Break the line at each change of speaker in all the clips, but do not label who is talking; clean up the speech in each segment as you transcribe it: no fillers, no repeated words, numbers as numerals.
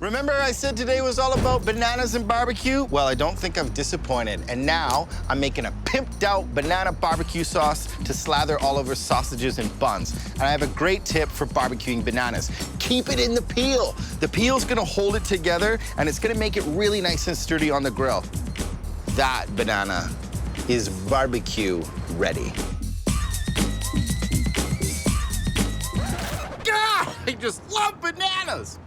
Remember I said today was all about bananas and barbecue? Well, I don't think I've disappointed. And now I'm making a pimped out banana barbecue sauce to slather all over sausages and buns. And I have a great tip for barbecuing bananas. Keep it in the peel. The peel's gonna hold it together and it's gonna make it really nice and sturdy on the grill. That banana is barbecue ready. God, I just love bananas.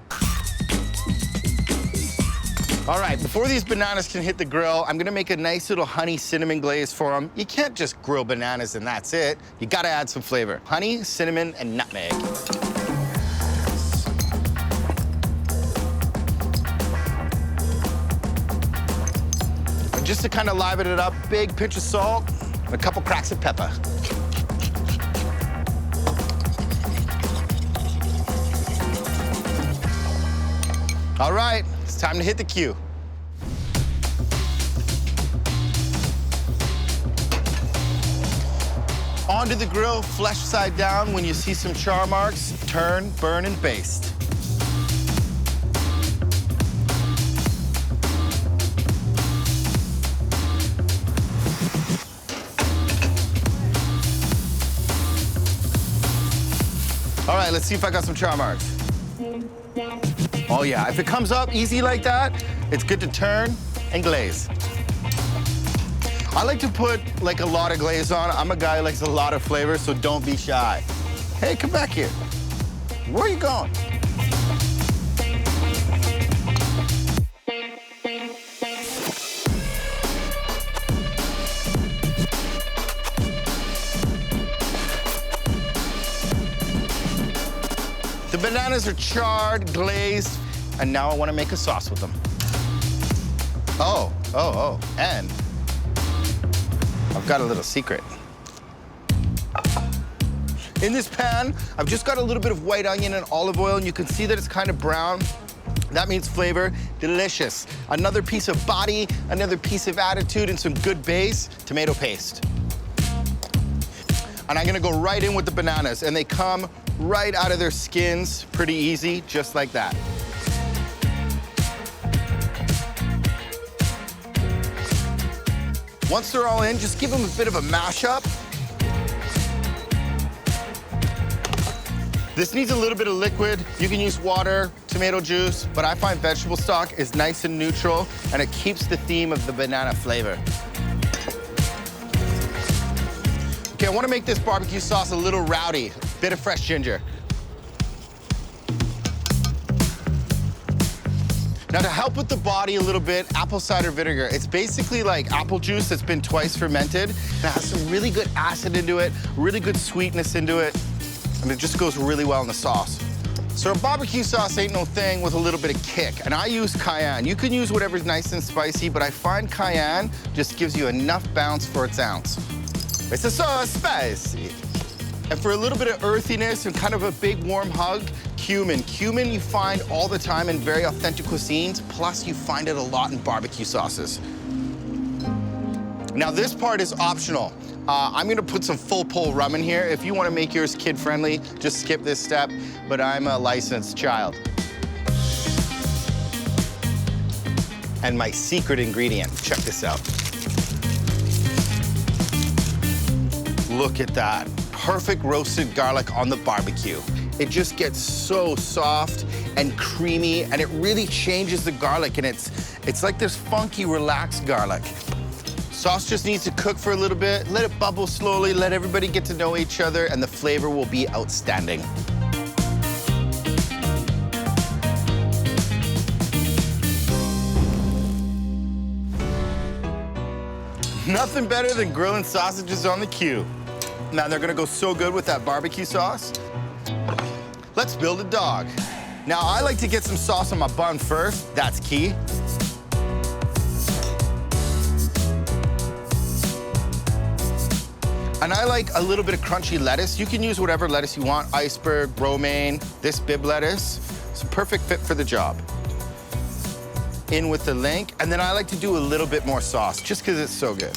All right, before these bananas can hit the grill, I'm gonna make a nice little honey cinnamon glaze for them. You can't just grill bananas and that's it. You gotta add some flavor. Honey, cinnamon, and nutmeg. And just to kind of liven it up, big pinch of salt, and a couple cracks of pepper. All right, it's time to hit the queue. Onto the grill, flesh side down. When you see some char marks, turn, burn, and baste. All right, let's see if I got some char marks. Oh yeah, if it comes up easy like that, it's good to turn and glaze. I like to put like a lot of glaze on. I'm a guy who likes a lot of flavor, so don't be shy. Hey, come back here. Where are you going? The bananas are charred, glazed, and now I want to make a sauce with them. And I've got a little secret. In this pan, I've just got a little bit of white onion and olive oil, and you can see that it's kind of brown. That means flavor, delicious. Another piece of body, another piece of attitude, and some good base, tomato paste. And I'm gonna go right in with the bananas, and they come right out of their skins, pretty easy, just like that. Once they're all in, just give them a bit of a mash-up. This needs a little bit of liquid. You can use water, tomato juice, but I find vegetable stock is nice and neutral, and it keeps the theme of the banana flavor. Okay, I want to make this barbecue sauce a little rowdy. Bit of fresh ginger. Now to help with the body a little bit, apple cider vinegar. It's basically like apple juice that's been twice fermented. It has some really good acid into it, really good sweetness into it, and it just goes really well in the sauce. So a barbecue sauce ain't no thing with a little bit of kick, and I use cayenne. You can use whatever's nice and spicy, but I find cayenne just gives you enough bounce for its ounce. It's so spicy. And for a little bit of earthiness and kind of a big warm hug, cumin. Cumin you find all the time in very authentic cuisines, plus you find it a lot in barbecue sauces. Now this part is optional. I'm gonna put some full pull rum in here. If you wanna make yours kid-friendly, just skip this step, but I'm a licensed child. And my secret ingredient, check this out. Look at that. Perfect roasted garlic on the barbecue. It just gets so soft and creamy, and it really changes the garlic, and it's like this funky, relaxed garlic. Sauce just needs to cook for a little bit, let it bubble slowly, let everybody get to know each other, and the flavor will be outstanding. Nothing better than grilling sausages on the Q. Now, they're gonna go so good with that barbecue sauce. Let's build a dog. Now, I like to get some sauce on my bun first. That's key. And I like a little bit of crunchy lettuce. You can use whatever lettuce you want, iceberg, romaine, this bib lettuce. It's a perfect fit for the job. In with the link, and then I like to do a little bit more sauce, just because it's so good.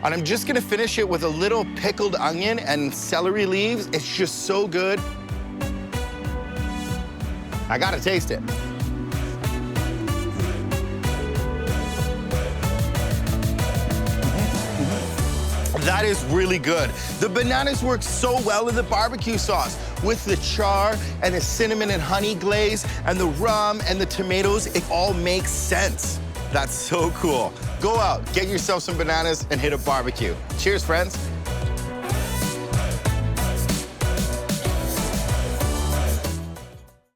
And I'm just gonna finish it with a little pickled onion and celery leaves. It's just so good. I gotta taste it. That is really good. The bananas work so well in the barbecue sauce. With the char and the cinnamon and honey glaze and the rum and the tomatoes, it all makes sense. That's so cool. Go out, get yourself some bananas and hit a barbecue. Cheers, friends.